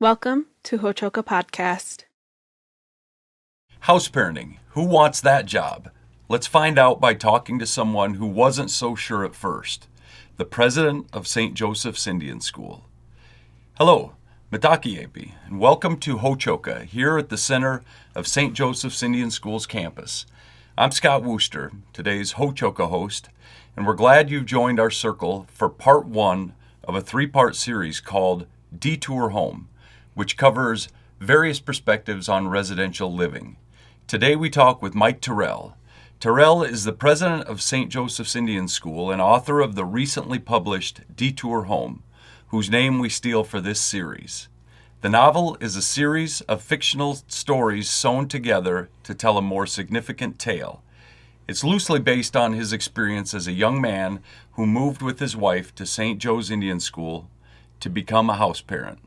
Welcome to Hochoka Podcast. Houseparenting. Who wants that job? Let's find out by talking to someone who wasn't so sure at first. The president of St. Joseph's Indian School. Hello, Mitakiyepi, and welcome to Hochoka, here at the center of St. Joseph's Indian School's campus. I'm Scott Wooster, today's Hochoka host, and we're glad you've joined our circle for part one of a three-part series called Detour Home, which covers various perspectives on residential living. Today we talk with Mike Tyrell. Tyrell is the president of St. Joseph's Indian School and author of the recently published Detour Home, whose name we steal for this series. The novel is a series of fictional stories sewn together to tell a more significant tale. It's loosely based on his experience as a young man who moved with his wife to St. Joe's Indian School to become a house parent.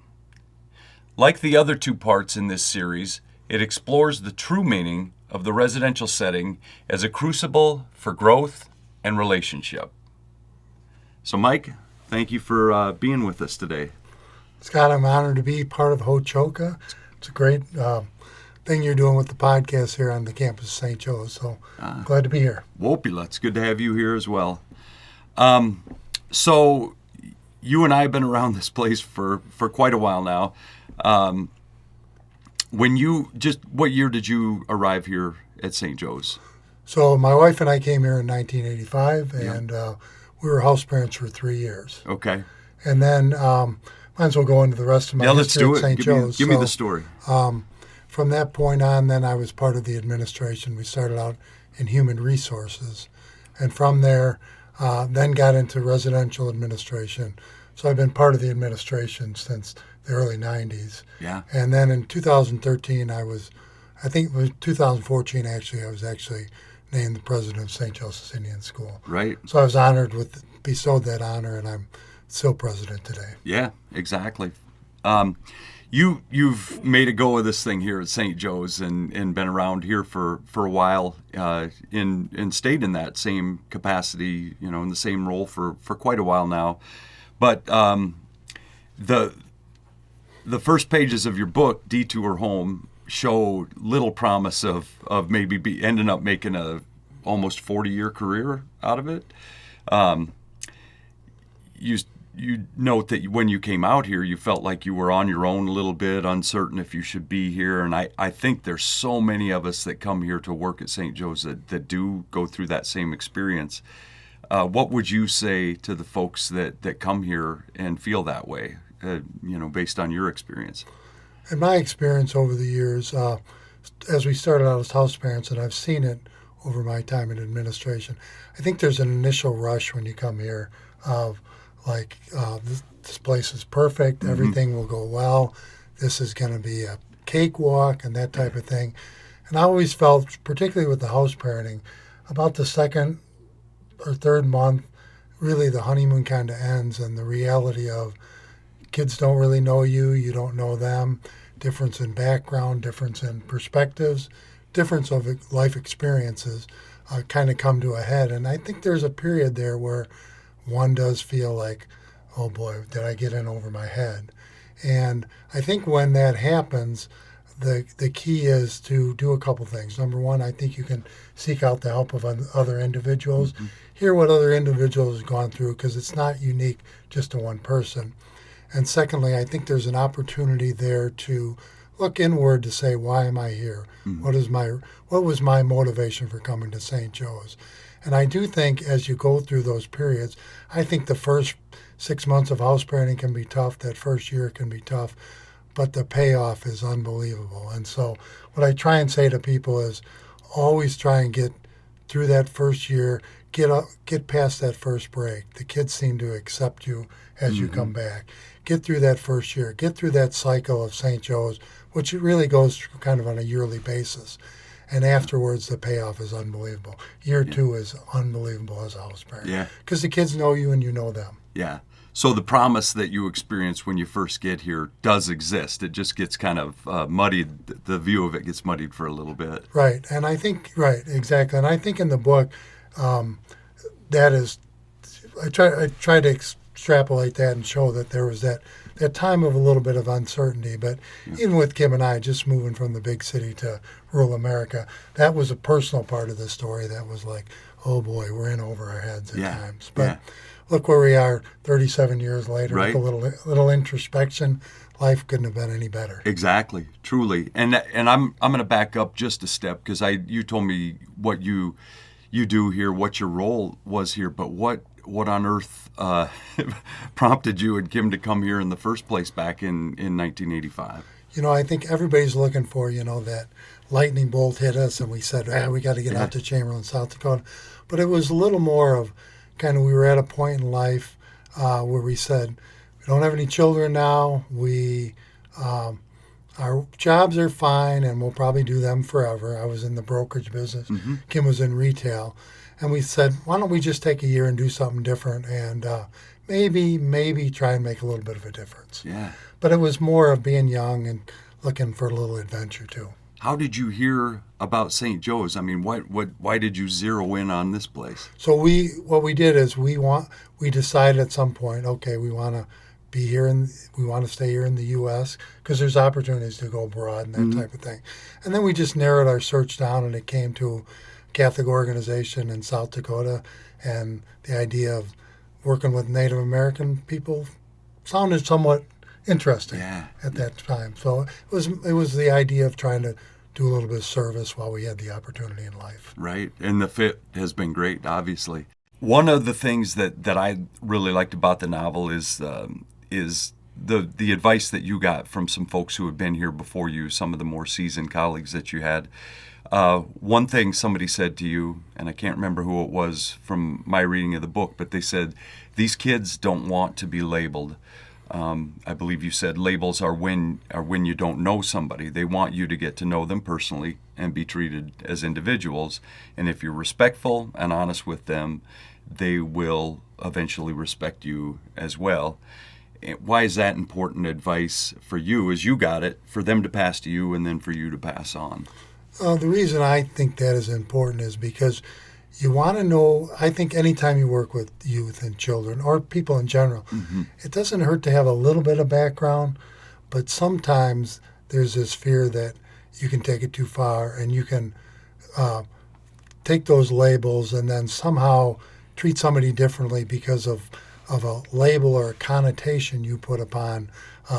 Like the other two parts in this series, it explores the true meaning of the residential setting as a crucible for growth and relationship. So Mike, thank you for being with us today. Scott, I'm honored to be part of Hochoka. It's a great thing you're doing with the podcast here on the campus of St. Joe's, so glad to be here. Wopila, it's good to have you here as well. So you and I have been around this place for quite a while now. What year did you arrive here at St. Joe's? So my wife and I came here in 1985, and we were house parents for 3 years. Okay. And then might as well go into the rest of my history at St. Joe's. Give me the story. From that point on, then I was part of the administration. We started out in human resources, and from there, then got into residential administration. So I've been part of the administration since the early 90s. Yeah. And then in 2013, I think it was 2014 actually, I was actually named the president of St. Joseph's Indian School. Right. So I was honored bestowed that honor, and I'm still president today. Yeah, exactly. You've made a go of this thing here at St. Joe's and been around here for a while and stayed in that same capacity, in the same role for quite a while now. But the first pages of your book, Detour Home, show little promise of maybe ending up making a almost 40-year career out of it. You note that when you came out here, you felt like you were on your own a little bit, uncertain if you should be here. And I think there's so many of us that come here to work at St. Joe's that do go through that same experience. What would you say to the folks that come here and feel that way, based on your experience? In my experience over the years, as we started out as house parents, and I've seen it over my time in administration, I think there's an initial rush when you come here of this place is perfect, mm-hmm. Everything will go well, this is going to be a cakewalk and that type of thing. And I always felt, particularly with the house parenting, about the second or third month, really the honeymoon kind of ends, and the reality of kids don't really know you, you don't know them, difference in background, difference in perspectives, difference of life experiences kind of come to a head. And I think there's a period there where one does feel like, oh boy, did I get in over my head? And I think when that happens, the key is to do a couple things. Number one, I think you can seek out the help of other individuals, mm-hmm. hear what other individuals have gone through, because it's not unique just to one person. And secondly, I think there's an opportunity there to look inward to say, why am I here? Mm-hmm. What was my motivation for coming to St. Joe's? And I do think as you go through those periods, I think the first 6 months of house parenting can be tough. That first year can be tough, but the payoff is unbelievable. And so what I try and say to people is always try and get through that first year, get past that first break. The kids seem to accept you as mm-hmm. you come back. Get through that first year. Get through that cycle of St. Joe's, which it really goes kind of on a yearly basis. And afterwards, the payoff is unbelievable. Year two is unbelievable as a house parent. Yeah. Because the kids know you and you know them. Yeah. So the promise that you experience when you first get here does exist. It just gets kind of muddied. The view of it gets muddied for a little bit. Right. And I think, right, exactly. And I think in the book, that is, I try to extrapolate that and show that there was that time of a little bit of uncertainty. But even with Kim and I, just moving from the big city to rural America, that was a personal part of the story that was like, oh boy, we're in over our heads at times. But look where we are 37 years later with a little introspection. Life couldn't have been any better. Exactly, truly. And I'm going to back up just a step, because you told me what you do here, what your role was here, but what on earth prompted you and Kim to come here in the first place back in 1985? I think everybody's looking for, that lightning bolt hit us and we said, we got to get out to Chamberlain, South Dakota. But it was a little more of kind of, we were at a point in life where we said, we don't have any children now. Our jobs are fine and we'll probably do them forever. I was in the brokerage business. Mm-hmm. Kim was in retail. And we said, why don't we just take a year and do something different and maybe try and make a little bit of a difference. Yeah. But it was more of being young and looking for a little adventure too. How did you hear about St. Joe's? I mean, why did you zero in on this place? So what we did is we decided at some point, okay, we want to be here and we want to stay here in the U.S. because there's opportunities to go abroad and that type of thing. And then we just narrowed our search down and it came to a Catholic organization in South Dakota, and the idea of working with Native American people sounded somewhat interesting at that time. So it was the idea of trying to do a little bit of service while we had the opportunity in life. Right, and the fit has been great, obviously. One of the things that I really liked about the novel is the advice that you got from some folks who had been here before you, some of the more seasoned colleagues that you had. One thing somebody said to you, and I can't remember who it was from my reading of the book, but they said, these kids don't want to be labeled. I believe you said labels are when you don't know somebody. They want you to get to know them personally and be treated as individuals. And if you're respectful and honest with them, they will eventually respect you as well. Why is that important advice for you as you got it, for them to pass to you and then for you to pass on? The reason I think that is important is because you want to know, I think anytime you work with youth and children or people in general, it doesn't hurt to have a little bit of background, but sometimes there's this fear that you can take it too far and you can take those labels and then somehow treat somebody differently because of a label or a connotation you put upon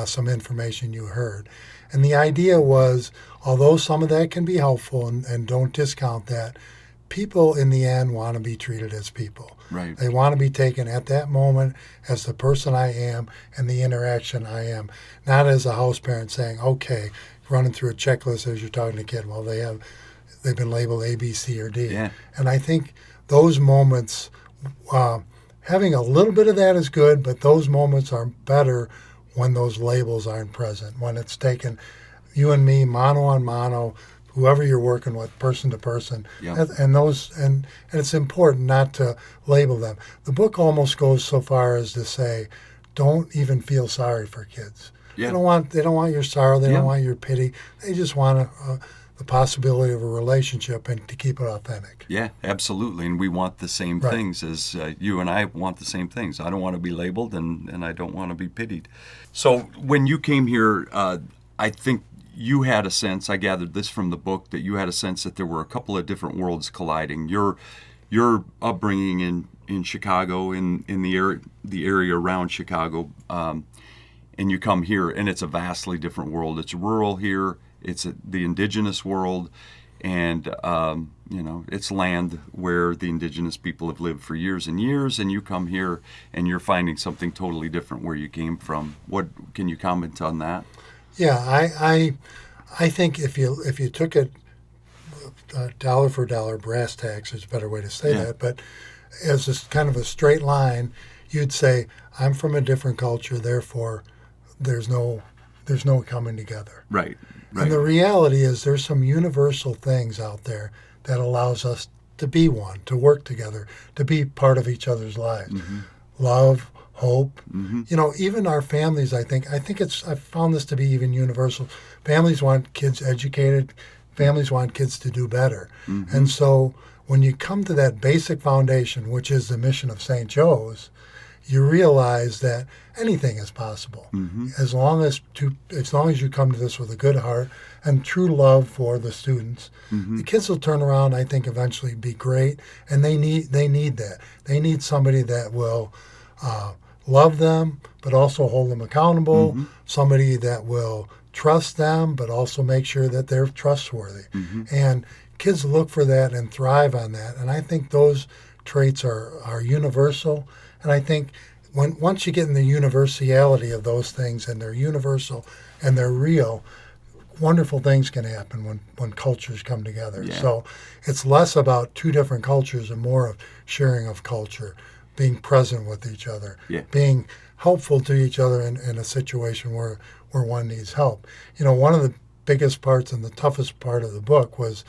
some information you heard. And the idea was, although some of that can be helpful and don't discount that, people in the end want to be treated as people. Right. They want to be taken at that moment as the person I am and the interaction I am, not as a house parent saying, okay, running through a checklist as you're talking to a kid. Well, they've been labeled A, B, C, or D. Yeah. And I think those moments, having a little bit of that is good, but those moments are better when those labels aren't present, when it's taken you and me, mano on mano, whoever you're working with, person to person. Yep. And it's important not to label them. The book almost goes so far as to say, don't even feel sorry for kids. Yeah. They don't want your sorrow, they don't want your pity. They just want the possibility of a relationship and to keep it authentic. Yeah, absolutely. And we want the same things as you and I want the same things. I don't want to be labeled and I don't want to be pitied. So when you came here, I think you had a sense, I gathered this from the book, that you had a sense that there were a couple of different worlds colliding. Your upbringing in Chicago, in the area around Chicago, and you come here and it's a vastly different world. It's rural here. It's the indigenous world, and it's land where the indigenous people have lived for years and years. And you come here, and you're finding something totally different where you came from. What can you comment on that? Yeah, I think if you took it dollar for dollar, brass tacks is a better way to say that, but as a kind of a straight line, you'd say I'm from a different culture, therefore there's no coming together. Right. And the reality is there's some universal things out there that allows us to be one, to work together, to be part of each other's lives. Mm-hmm. Love, hope. Mm-hmm. Even our families, I've found this to be even universal. Families want kids educated. Families want kids to do better. Mm-hmm. And so when you come to that basic foundation, which is the mission of St. Joe's, you realize that anything is possible as long as you come to this with a good heart and true love for the students. The kids will turn around, I think, eventually be great, and they need that. They need somebody that will love them, but also hold them accountable. Somebody that will trust them, but also make sure that they're trustworthy. And kids look for that and thrive on that. And I think those traits are universal. And I think once you get in the universality of those things, and they're universal and they're real, wonderful things can happen when cultures come together. Yeah. So it's less about two different cultures and more of sharing of culture, being present with each other, being helpful to each other in a situation where one needs help. One of the biggest parts and the toughest part of the book was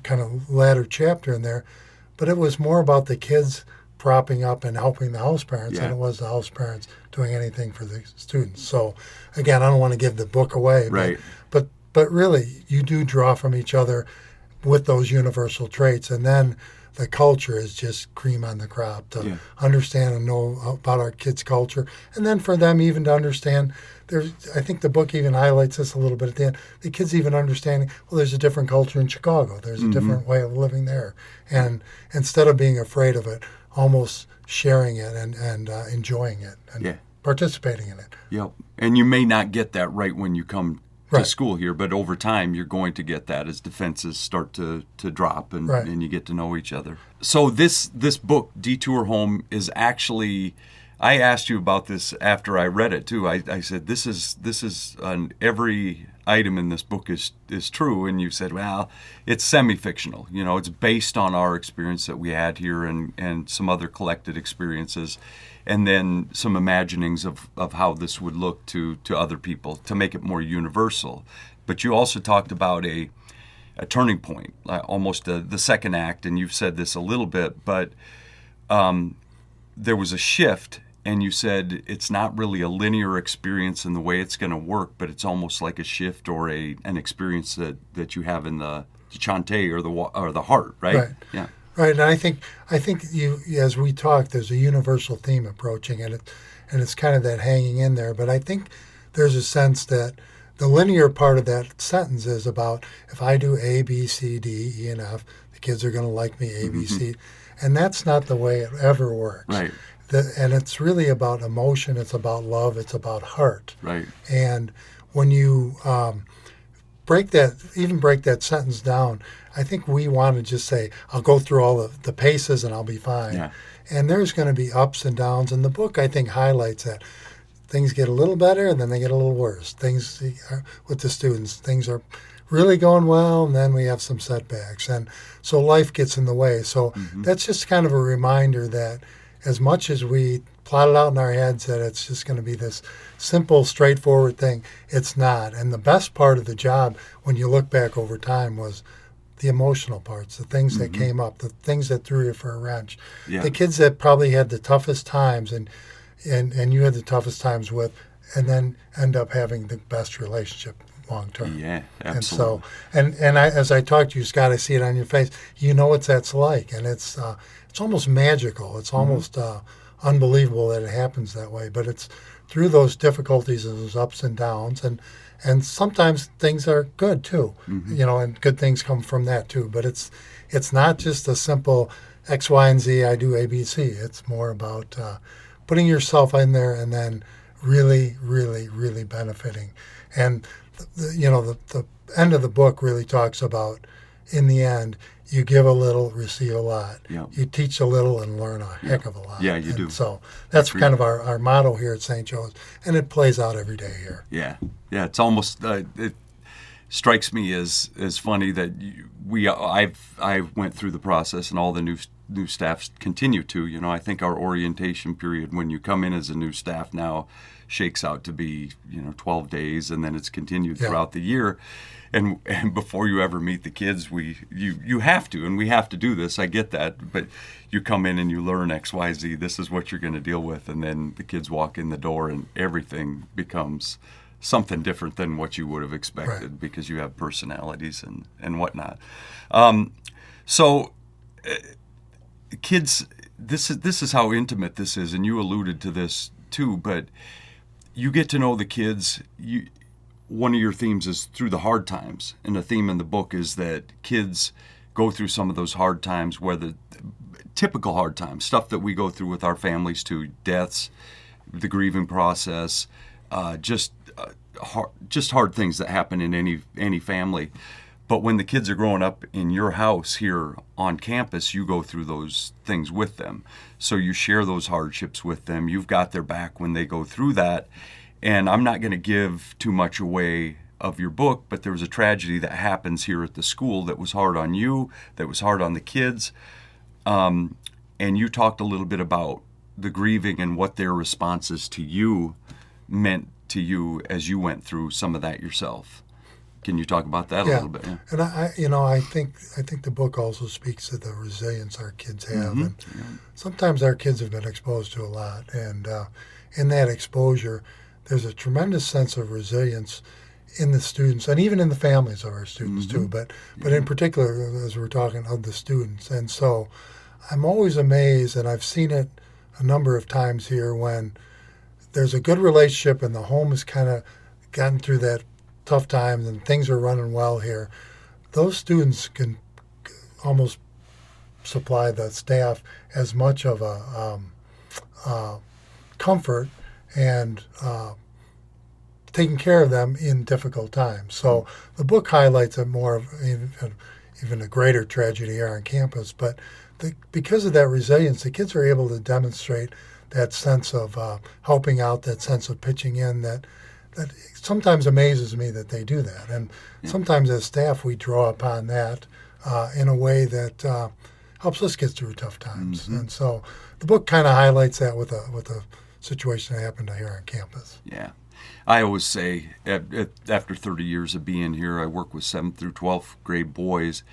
kind of latter chapter in there, but it was more about the kids propping up and helping the house parents than it was the house parents doing anything for the students. So again, I don't want to give the book away, but really you do draw from each other with those universal traits, and then the culture is just cream on the crop to understand and know about our kids' culture, and then for them even to understand. I think the book even highlights this a little bit at the end. The kids even understanding, well, there's a different culture in Chicago. There's a different way of living there, and instead of being afraid of it, almost sharing it and enjoying it and participating in it. Yep. And you may not get that right when you come to school here, but over time you're going to get that as defenses start to drop and you get to know each other. So this book, Detour Home, is actually, I asked you about this after I read it too. I said, this is every item in this book is true, and you said, well, it's semi-fictional. It's based on our experience that we had here and some other collected experiences, and then some imaginings of how this would look to other people to make it more universal. But you also talked about a turning point, almost the second act, and you've said this a little bit, but there was a shift. And you said it's not really a linear experience in the way it's going to work, but it's almost like a shift or an experience that you have in the chante or the heart, right? Right. Yeah. Right. And I think you, as we talk, there's a universal theme approaching it, and it's kind of that hanging in there. But I think there's a sense that the linear part of that sentence is about, if I do A, B, C, D, E, and F, the kids are going to like me A, B, C, and that's not the way it ever works. Right. And it's really about emotion, it's about love, it's about heart. Right. And when you break that sentence down, I think we want to just say, I'll go through all the paces and I'll be fine. Yeah. And there's going to be ups and downs. And the book, I think, highlights that. Things get a little better and then they get a little worse. Things with the students, things are really going well, and then we have some setbacks. And so life gets in the way. So that's just kind of a reminder that as much as we plot it out in our heads that it's just going to be this simple, straightforward thing, it's not. And the best part of the job, when you look back over time, was the emotional parts, the things that came up, the things that threw you for a wrench. Yeah. The kids that probably had the toughest times and you had the toughest times with, and then end up having the best relationship long term. Yeah, absolutely. And so, and as I talk to you, Scott, I see it on your face. You know what that's like, and it's almost magical. It's almost unbelievable that it happens that way. But it's through those difficulties and those ups and downs, and sometimes things are good too, and good things come from that too. But it's not just a simple X, Y, and Z. I do A, B, C. It's more about putting yourself in there and then really, really, really benefiting. And the end of the book really talks about, in the end, you give a little, receive a lot. Yeah. You teach a little and learn a heck of a lot. Yeah, you do. So that's kind of our motto here at St. Joe's, and it plays out every day here. Yeah, it's almost it strikes me as funny that I went through the process, and all the new staff continue to. I think our orientation period when you come in as a new staff now shakes out to be 12 days, and then it's continued throughout the year. And before you ever meet the kids, you have to, and we have to do this. I get that, but you come in and you learn X, Y, Z. This is what you're going to deal with, and then the kids walk in the door, and everything becomes something different than what you would have expected because you have personalities and whatnot. So kids this is how intimate this is, and you alluded to this too, but you get to know the kids. One of your themes is through the hard times, and the theme in the book is that kids go through some of those hard times, whether typical hard times, stuff that we go through with our families too, deaths, the grieving process, just hard things that happen in any family. But when the kids are growing up in your house here on campus, you go through those things with them. So you share those hardships with them. You've got their back when they go through that. And I'm not going to give too much away of your book, but there was a tragedy that happens here at the school that was hard on you, that was hard on the kids. And you talked a little bit about the grieving and what their responses to you meant to you as you went through some of that yourself. Can you talk about that a little bit? Yeah. And I think the book also speaks to the resilience our kids have, and sometimes our kids have been exposed to a lot, and in that exposure, there's a tremendous sense of resilience in the students and even in the families of our students too. But in particular, as we're talking of the students, and so I'm always amazed, and I've seen it a number of times here when there's a good relationship and the home has kind of gotten through that tough times and things are running well here. Those students can almost supply the staff as much of a comfort and taking care of them in difficult times. So the book highlights a more of even a greater tragedy here on campus, but because of that resilience, the kids are able to demonstrate that sense of helping out, that sense of pitching in, that sometimes amazes me that they do that. And sometimes as staff, we draw upon that in a way that helps us get through tough times. And so the book kind of highlights that with a situation that happened here on campus. Yeah. I always say, after 30 years of being here, I work with 7th through 12th grade boys,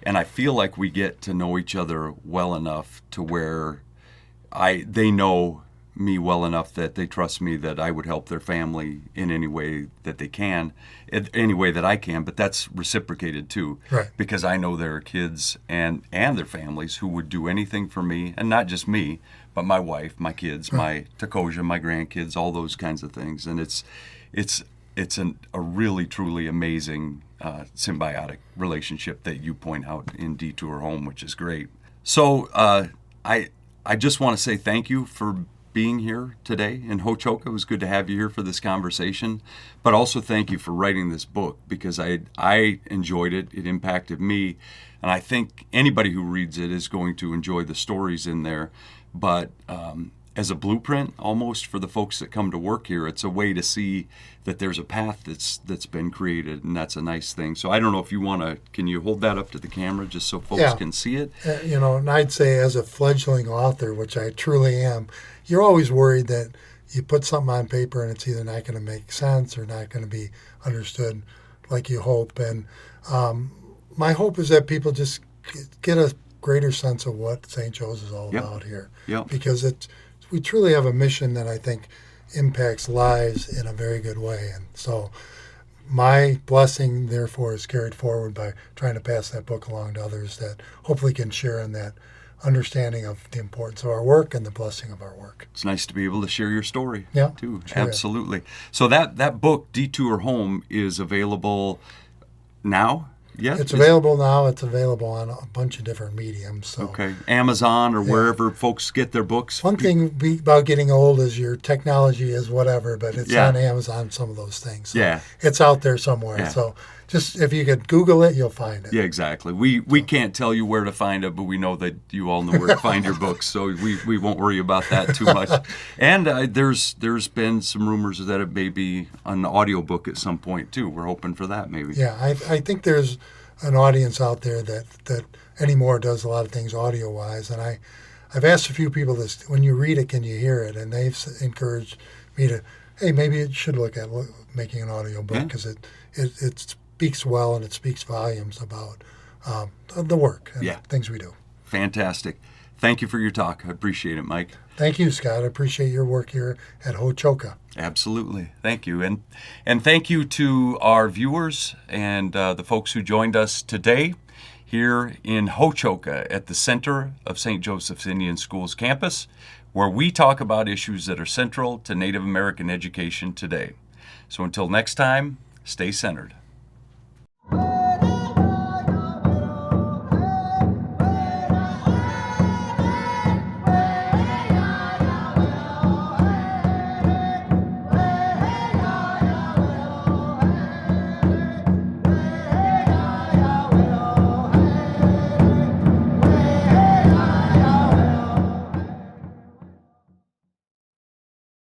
and I feel like we get to know each other well enough to where they know me well enough that they trust me that I would help their family in any way that they can, any way that I can, but that's reciprocated too. Right. Because I know there are kids and their families who would do anything for me, and not just me, but my wife, my kids, my Takoja, my grandkids, all those kinds of things. And it's a really, truly amazing symbiotic relationship that you point out in Detour Home, which is great. So I just want to say thank you for being here today in Ho-Chokeh. It was good to have you here for this conversation, but also thank you for writing this book, because I enjoyed it. It impacted me, and I think anybody who reads it is going to enjoy the stories in there. But as a blueprint almost for the folks that come to work here, it's a way to see that there's a path that's been created, and that's a nice thing. So I don't know if you want to, can you hold that up to the camera just so folks can see it? And I'd say as a fledgling author, which I truly am, you're always worried that you put something on paper and it's either not going to make sense or not going to be understood like you hope. And my hope is that people just get a greater sense of what St. Joe's is all about here. Because we truly have a mission that I think impacts lives in a very good way. And so my blessing, therefore, is carried forward by trying to pass that book along to others that hopefully can share in that understanding of the importance of our work and the blessing of our work. It's nice to be able to share your story, too. Sure. Absolutely. So that book, Detour Home, is available now? Yeah, it's available now. It's available on a bunch of different mediums. So. Okay, Amazon or wherever folks get their books. One thing about getting old is your technology is whatever, but it's on Amazon, some of those things. So it's out there somewhere. Yeah. So just if you could Google it, you'll find it. Yeah, exactly. We can't tell you where to find it, but we know that you all know where to find your books, so we won't worry about that too much. And there's been some rumors that it may be an audiobook at some point too. We're hoping for that maybe. Yeah, I think there's an audience out there that anymore does a lot of things audio-wise, and I've asked a few people this: when you read it, can you hear it? And they've encouraged me to, hey, maybe you should look at making an audiobook because it speaks well and it speaks volumes about the work and things we do. Fantastic. Thank you for your talk. I appreciate it, Mike. Thank you, Scott. I appreciate your work here at Ho-Chokeh. Absolutely. Thank you. And thank you to our viewers and the folks who joined us today here in Hochoka at the center of St. Joseph's Indian School's campus, where we talk about issues that are central to Native American education today. So until next time, stay centered.